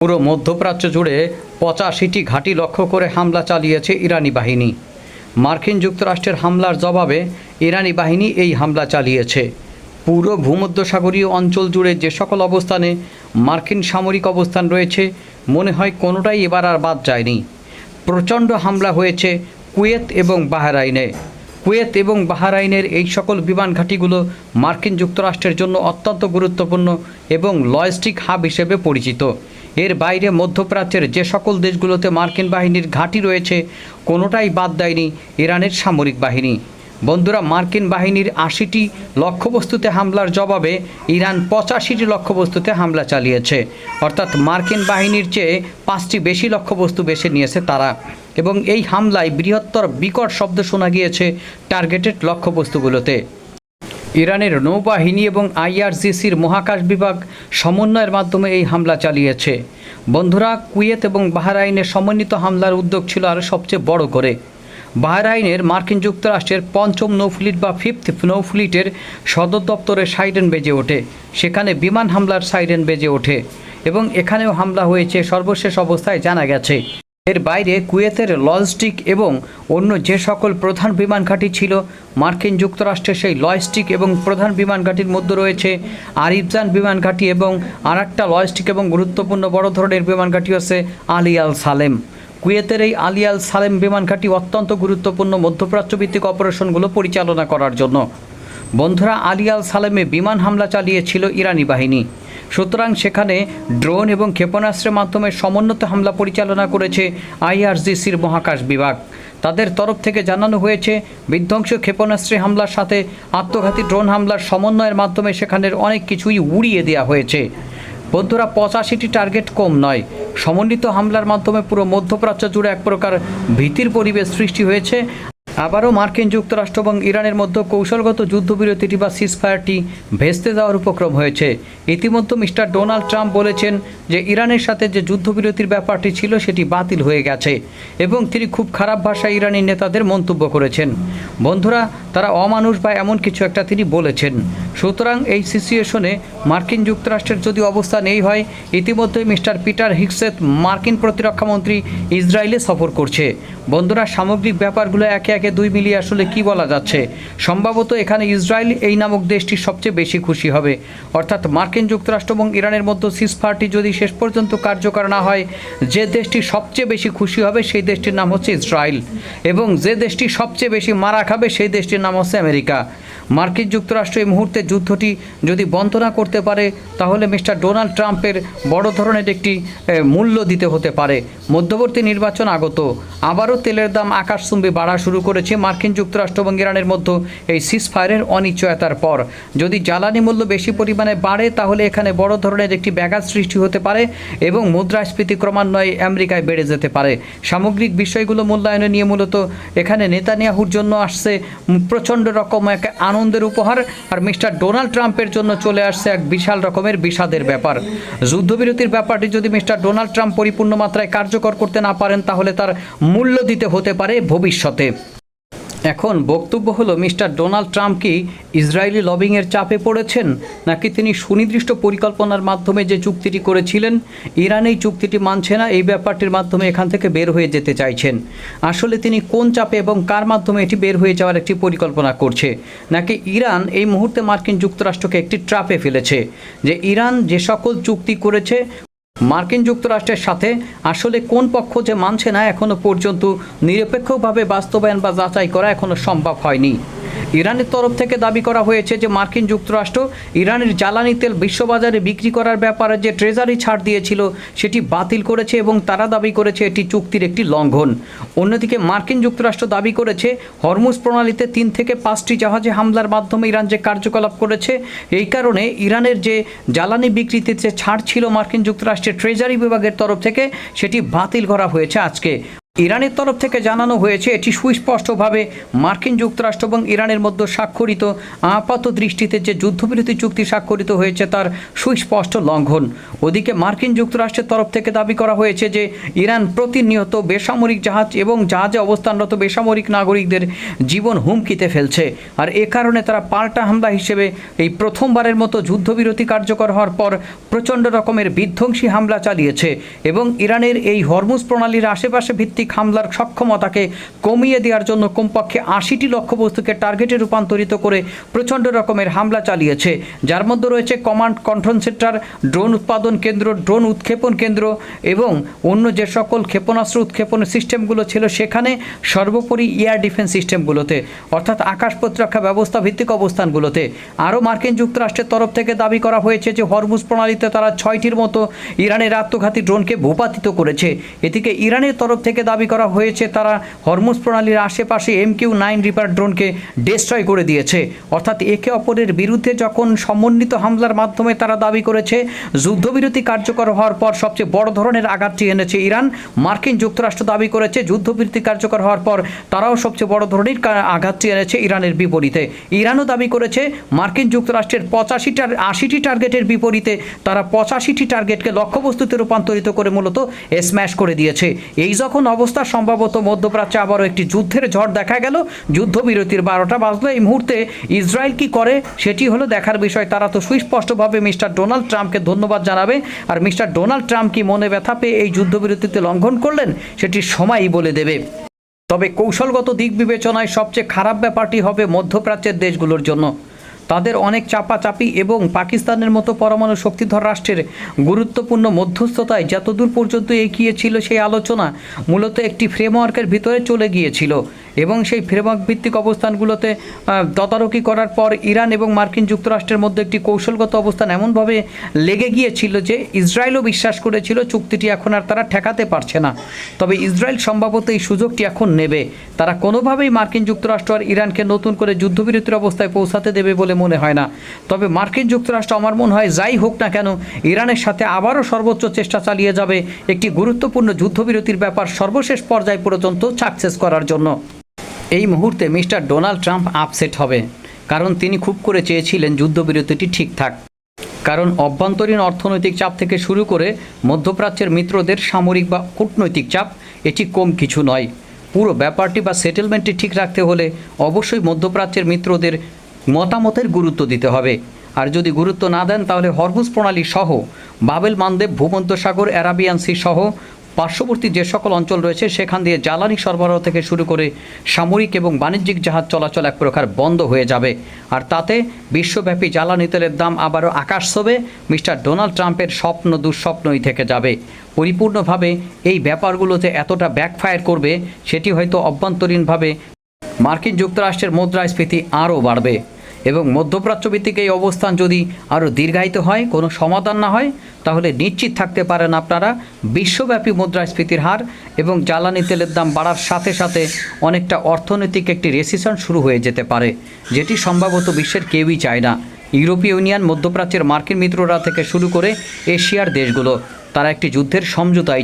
পুরো মধ্যপ্রাচ্য জুড়ে ৮৫টি ঘাঁটি লক্ষ্য করে হামলা চালিয়েছে ইরানি বাহিনী। মার্কিন যুক্তরাষ্ট্রের হামলার জবাবে ইরানি বাহিনী এই হামলা চালিয়েছে। পুরো ভূমধ্যসাগরীয় অঞ্চল জুড়ে যে সকল অবস্থানে মার্কিন সামরিক অবস্থান রয়েছে মনে হয় কোনোটাই এবার আর বাদ যায়নি। প্রচণ্ড হামলা হয়েছে কুয়েত এবং বাহরাইনে। কুয়েত এবং বাহরাইনের এই সকল বিমান ঘাঁটিগুলো মার্কিন যুক্তরাষ্ট্রের জন্য অত্যন্ত গুরুত্বপূর্ণ এবং লজিস্টিক হাব হিসেবে পরিচিত। এর বাইরে মধ্যপ্রাচ্যের যে সকল দেশগুলোতে মার্কিন বাহিনীর ঘাঁটি রয়েছে কোনোটাই বাদ দেয়নি ইরানের সামরিক বাহিনী। বন্ধুরা, মার্কিন বাহিনীর ৮০টি লক্ষ্যবস্তুতে হামলার জবাবে ইরান ৮৫টি লক্ষ্যবস্তুতে হামলা চালিয়েছে। অর্থাৎ মার্কিন বাহিনীর চেয়ে ৫টি বেশি লক্ষ্যবস্তু বেছে নিয়েছে তারা, এবং এই হামলায় বৃহত্তর বিকট শব্দ শোনা গিয়েছে টার্গেটেড লক্ষ্যবস্তুগুলোতে। ইরানের নৌবাহিনী এবং আইআরজিসির মহাকাশ বিভাগ সমন্বয়ের মাধ্যমে এই হামলা চালিয়েছে। বন্ধুরা, কুয়েত এবং বাহরাইনের সমন্বিত হামলার উদ্যোগ ছিল আরও সবচেয়ে বড় করে। বাহরাইনের মার্কিন যুক্তরাষ্ট্রের পঞ্চম নৌফ্লিট বা ফিফথ নৌফ্লিটের সদর দপ্তরে সাইরেন বেজে ওঠে। সেখানে বিমান হামলার সাইরেন বেজে ওঠে এবং এখানেও হামলা হয়েছে সর্বশেষ অবস্থায় জানা গেছে। এর বাইরে কুয়েতের লজিস্টিক এবং অন্য যে সকল প্রধান বিমান ঘাঁটি ছিল মার্কিন যুক্তরাষ্ট্রের সেই লজিস্টিক এবং প্রধান বিমান ঘাঁটির মধ্যে রয়েছে আরিফজান বিমান ঘাঁটি এবং আরেকটা লজিস্টিক এবং গুরুত্বপূর্ণ বড় ধরনের বিমান ঘাঁটি আছে আলী আল সালেম। কুয়েতের এই আলী আল সালেম বিমান ঘাঁটি অত্যন্ত গুরুত্বপূর্ণ মধ্যপ্রাচ্য ভিত্তিক অপারেশনগুলো পরিচালনা করার জন্য। বন্ধুরা, আলী আল সালেমে বিমান হামলা চালিয়েছিল ইরানি বাহিনী। সুতরাং সেখানে ড্রোন এবং ক্ষেপণাস্ত্রের মাধ্যমে সমন্বিত হামলা পরিচালনা করেছে আইআরজিসির মহাকাশ বিভাগ। তাদের তরফ থেকে জানানো হয়েছে বিধ্বংসী ক্ষেপণাস্ত্রে হামলার সাথে আত্মঘাতী ড্রোন হামলার সমন্বয়ের মাধ্যমে সেখানের অনেক কিছুই উড়িয়ে দেওয়া হয়েছে। বন্ধুরা, ৮৫টি টার্গেট কম নয়। সমন্বিত হামলার মাধ্যমে পুরো মধ্যপ্রাচ্য জুড়ে এক প্রকার ভীতির পরিবেশ সৃষ্টি হয়েছে। আবারও মার্কিন যুক্তরাষ্ট্র এবং ইরানের মধ্যে কৌশলগত যুদ্ধবিরতিটি বা সিজফায়ারটি ভেস্তে দেওয়ার উপক্রম হয়েছে। ইতিমধ্যে মিস্টার ডোনাল্ড ট্রাম্প বলেছেন যে ইরানের সাথে যে যুদ্ধবিরতির ব্যাপারটি ছিল সেটি বাতিল হয়ে গেছে, এবং তিনি খুব খারাপ ভাষায় ইরানি নেতাদের মন্তব্য করেছেন। বন্ধুরা, তারা অমানুষ বা এমন কিছু একটা তিনি বলেছেন। সুতরাং এই সিচুয়েশনে মার্কিন যুক্তরাষ্ট্রের যদি অবস্থান এই হয়, ইতিমধ্যে মিস্টার পিটার হেগসেথ মার্কিন প্রতিরক্ষামন্ত্রী ইসরায়েলে সফর করছে। বন্ধুরা, সামগ্রিক ব্যাপারগুলো একে একে দুই মিলিয়ে আসলে কি বলা যাচ্ছে, সম্ভবত এখানে ইসরায়েল এই নামক দেশটি সবচেয়ে বেশি খুশি হবে। অর্থাৎ মার্কিন যুক্তরাষ্ট্র এবং ইরানের মধ্যে সিজফায়ারটি যদি শেষ পর্যন্ত কার্যকর না হয়, যে দেশটি সবচেয়ে বেশি খুশি হবে সেই দেশটির নাম হচ্ছে ইসরায়েল, এবং যে দেশটি সবচেয়ে বেশি মারা খাবে সেই দেশটির নাম হচ্ছে আমেরিকা। মার্কিন যুক্তরাষ্ট্র এই মুহূর্তে যুদ্ধটি যদি বন্ধ না করতে পারে তাহলে মিস্টার ডোনাল্ড ট্রাম্পের বড় ধরনের একটি মূল্য দিতে হতে পারে। মধ্যবর্তী নির্বাচন আগত, আবারও তেলের দাম আকাশচুম্বী বাড়া শুরু করেছে মার্কিন যুক্তরাষ্ট্র এবং ইরানের মধ্যে এই সিজফায়ারের অনিশ্চয়তার পর। যদি জ্বালানি মূল্য বেশি পরিমাণে বাড়ে তাহলে এখানে বড় ধরনের একটি ব্যাঘাত সৃষ্টি হতে পারে এবং মুদ্রাস্ফীতি ক্রমান্বয়ে আমেরিকায় বেড়ে যেতে পারে। সামগ্রিক বিষয়গুলো মূল্যায়নে নিয়ে মূলত এখানে নেতানিয়াহুর জন্য আসছে প্রচণ্ড রকম এক আনন্দের উপহার, আর মিস্টার ডোনাল্ড ট্রাম্পের জন্য চলে আসছে এক বিশাল রকমের বিষাদের ব্যাপার। যুদ্ধবিরতির ব্যাপারটি যদি মিস্টার ডোনাল্ড ট্রাম্প পরিপূর্ণ মাত্রায় কার্যকর করতে না পারেন তাহলে তার মূল্য দিতে হতে পারে ভবিষ্যতে। এখন বক্তব্য হলো, মিস্টার ডোনাল্ড ট্রাম্প কি ইসরায়েলি লবিংয়ের চাপে পড়েছেন, নাকি তিনি সুনির্দিষ্ট পরিকল্পনার মাধ্যমে যে চুক্তিটি করেছিলেন ইরান এই চুক্তিটি মানছে না, এই ব্যাপারটির মাধ্যমে এখান থেকে বের হয়ে যেতে চাইছেন? আসলে তিনি কোন চাপে এবং কার মাধ্যমে এটি বের হয়ে যাওয়ার একটি পরিকল্পনা করছে, নাকি ইরান এই মুহূর্তে মার্কিন যুক্তরাষ্ট্রকে একটি ট্র্যাপে ফেলেছে? যে ইরান যে সকল চুক্তি করেছে মার্কিন যুক্তরাষ্ট্রের সাথে, আসলে কোন পক্ষ যে মানছে না এখনও পর্যন্ত নিরপেক্ষভাবে বাস্তবায়ন বা যাচাই করা এখনও সম্ভব হয়নি। ইরানের তরফ থেকে দাবি করা হয়েছে যে মার্কিন যুক্তরাষ্ট্র ইরানের জ্বালানি তেল বিশ্ববাজারে বিক্রি করার ব্যাপারে যে ট্রেজারি ছাড় দিয়েছিল সেটি বাতিল করেছে, এবং তারা দাবি করেছে এটি চুক্তির একটি লঙ্ঘন। অন্যদিকে মার্কিন যুক্তরাষ্ট্র দাবি করেছে হরমুজ প্রণালীতে ৩ থেকে ৫টি জাহাজে হামলার মাধ্যমে ইরান যে কার্যকলাপ করেছে, এই কারণে ইরানের যে জ্বালানি বিক্রিতে যে ছাড় ছিল মার্কিন যুক্তরাষ্ট্রের ট্রেজারি বিভাগের তরফ থেকে সেটি বাতিল করা হয়েছে আজকে। ইরানের তরফ থেকে জানানো হয়েছে এটি সুস্পষ্টভাবে মার্কিন যুক্তরাষ্ট্র এবং ইরানের মধ্যে স্বাক্ষরিত আপাত দৃষ্টিতে যে যুদ্ধবিরতি চুক্তি স্বাক্ষরিত হয়েছে তার সুস্পষ্ট লঙ্ঘন। ওদিকে মার্কিন যুক্তরাষ্ট্রের তরফ থেকে দাবি করা হয়েছে যে ইরান প্রতিনিয়ত বেসামরিক জাহাজ এবং জাহাজে অবস্থানরত বেসামরিক নাগরিকদের জীবন হুমকিতে ফেলছে, আর এ কারণে তারা পাল্টা হামলা হিসেবে এই প্রথমবারের মতো যুদ্ধবিরতি কার্যকর হওয়ার পর প্রচণ্ড রকমের বিধ্বংসী হামলা চালিয়েছে এবং ইরানের এই হরমুজ প্রণালীর আশেপাশে ভিত্তিক হামলার সক্ষমতাকে কমিয়ে দেওয়ার জন্য কমপক্ষে ৮০টি লক্ষ্যবস্তুকে টার্গেটে রূপান্তরিত করে প্রচণ্ড রকমের হামলা চালিয়েছে, যার মধ্যে রয়েছে কমান্ড কন্ট্রোল সেন্টার, ড্রোন উৎপাদন কেন্দ্র, ড্রোন উৎক্ষেপণ কেন্দ্র এবং অন্য যে সকল ক্ষেপণাস্ত্র উৎক্ষেপণের সিস্টেমগুলো ছিল সেখানে, সর্বোপরি এয়ার ডিফেন্স সিস্টেমগুলোতে অর্থাৎ আকাশ প্রতিরক্ষা ব্যবস্থা ভিত্তিক অবস্থানগুলোতে। আরও মার্কিন যুক্তরাষ্ট্রের তরফ থেকে দাবি করা হয়েছে যে হরমুজ প্রণালীতে তারা ৬টির মতো ইরানের আত্মঘাতী ড্রোনকে ভূপাতিত করেছে। এদিকে ইরানের তরফ থেকে দাবি করা হয়েছে তারা হরমুজ প্রণালীর আশেপাশে MQ-9 রিপার ড্রোনকে ডিস্ট্রয় করে দিয়েছে। অর্থাৎ একে অপরের বিরুদ্ধে যখন সমন্বিত হামলার মাধ্যমে তারা দাবি করেছে যুদ্ধবিরতি কার্যকর হওয়ার পর সবচেয়ে বড় ধরনের আঘাতটি এনেছে ইরান, মার্কিন যুক্তরাষ্ট্র দাবি করেছে যুদ্ধবিরতি কার্যকর হওয়ার পর তারাও সবচেয়ে বড় ধরনের আঘাতটি এনেছে ইরানের বিপরীতে। ইরানও দাবি করেছে মার্কিন যুক্তরাষ্ট্রের ৮০টি টার্গেটের বিপরীতে তারা ৮৫টি টার্গেটকে লক্ষ্যবস্তুতে রূপান্তরিত করে মূলত স্ম্যাশ করে দিয়েছে। এই যখন অবস্থা, সম্ভবত মধ্যপ্রাচ্যে আবারও একটি যুদ্ধের ঝড় দেখা গেল। যুদ্ধবিরতির ১২টা বাজলো। এই মুহূর্তে ইসরায়েল কি করে সেটি হলো দেখার বিষয়। তারা তো সুস্পষ্টভাবে মিস্টার ডোনাল্ড ট্রাম্পকে ধন্যবাদ জানাবে, আর মিস্টার ডোনাল্ড ট্রাম্প কি মনে ব্যথা পেয়ে এই যুদ্ধবিরতিতে লঙ্ঘন করলেন সেটি সময়ই বলে দেবে। তবে কৌশলগত দিক বিবেচনায় সবচেয়ে খারাপ ব্যাপারটি হবে মধ্যপ্রাচ্যের দেশগুলোর জন্য। তাদের অনেক চাপাচাপি এবং পাকিস্তানের মতো পরমাণু শক্তিধর রাষ্ট্রের গুরুত্বপূর্ণ মধ্যস্থতায় যতদূর পর্যন্ত এগিয়ে ছিল সেই আলোচনা মূলত একটি ফ্রেমওয়ার্কের ভিতরে চলে গিয়েছিল এবং সেই ফ্রেমওয়ার্ক ভিত্তিক অবস্থানগুলোতে তদারকি করার পর ইরান এবং মার্কিন যুক্তরাষ্ট্রের মধ্যে একটি কৌশলগত অবস্থান এমনভাবে লেগে গিয়েছিল যে ইসরায়েলও বিশ্বাস করেছিল চুক্তিটি এখন আর তারা ঠেকাতে পারছে না। তবে ইসরায়েল সম্ভবত এই সুযোগটি এখন নেবে। তারা কোনোভাবেই মার্কিন যুক্তরাষ্ট্র আর ইরানকে নতুন করে যুদ্ধবিরতির অবস্থায় পৌঁছাতে দেবে বলে মনে হয় না। তবে মার্কিন যুক্তরাষ্ট্র আমার মনে হয় যাই হোক না কেন ইরানের সাথে আবারও সর্বোচ্চ চেষ্টা চালিয়ে যাবে একটি গুরুত্বপূর্ণ যুদ্ধবিরতির ব্যাপার সর্বশেষ পর্যায় পর্যন্ত সাকসেস করার জন্য। এই মুহূর্তে মিস্টার ডোনাল্ড ট্রাম্প আপসেট হবে, কারণ তিনি খুব করে চেয়েছিলেন যুদ্ধবিরতিটি ঠিকঠাক। কারণ অভ্যন্তরীণ অর্থনৈতিক চাপ থেকে শুরু করে মধ্যপ্রাচ্যের মিত্রদের সামরিক বা কূটনৈতিক চাপ এটি কম কিছু নয়। পুরো ব্যাপারটি বা সেটেলমেন্টটি ঠিক রাখতে হলে অবশ্যই মধ্যপ্রাচ্যের মিত্রদের মতামতের গুরুত্ব দিতে হবে। আর যদি গুরুত্ব না দেন তাহলে হরমুজ প্রণালী সহ বাবেল মানদেব, ভূমধ্যসাগর, অ্যারাবিয়ান সি সহ পার্শ্ববর্তী যে সকল অঞ্চল রয়েছে সেখান দিয়ে জ্বালানি সরবরাহ থেকে শুরু করে সামরিক এবং বাণিজ্যিক জাহাজ চলাচল এক প্রকার বন্ধ হয়ে যাবে, আর তাতে বিশ্বব্যাপী জ্বালানি তেলের দাম আবারও আকাশ ছোঁবে। মিস্টার ডোনাল্ড ট্রাম্পের স্বপ্ন দুঃস্বপ্নই থেকে যাবে। পরিপূর্ণভাবে এই ব্যাপারগুলোতে এতটা ব্যাকফায়ার করবে সেটি হয়তো অভ্যন্তরীণভাবে মার্কিন যুক্তরাষ্ট্রের মুদ্রাস্ফীতি আরও বাড়বে এবং মধ্যপ্রাচ্যভিত্তিক এই অবস্থান যদি আরও দীর্ঘায়িত হয়, কোনো সমাধান না হয়, তাহলে নিশ্চিত থাকতে পারেন আপনারা বিশ্বব্যাপী মুদ্রাস্ফীতির হার এবং জ্বালানি তেলের দাম বাড়ার সাথে সাথে অনেকটা অর্থনৈতিক একটি রেসিশন শুরু হয়ে যেতে পারে, যেটি সম্ভবত বিশ্বের কেউই চায় না। ইউরোপীয় ইউনিয়ন, মধ্যপ্রাচ্যের মার্কিন মিত্ররা থেকে শুরু করে এশিয়ার দেশগুলো তারা একটি যুদ্ধের সমঝোতায়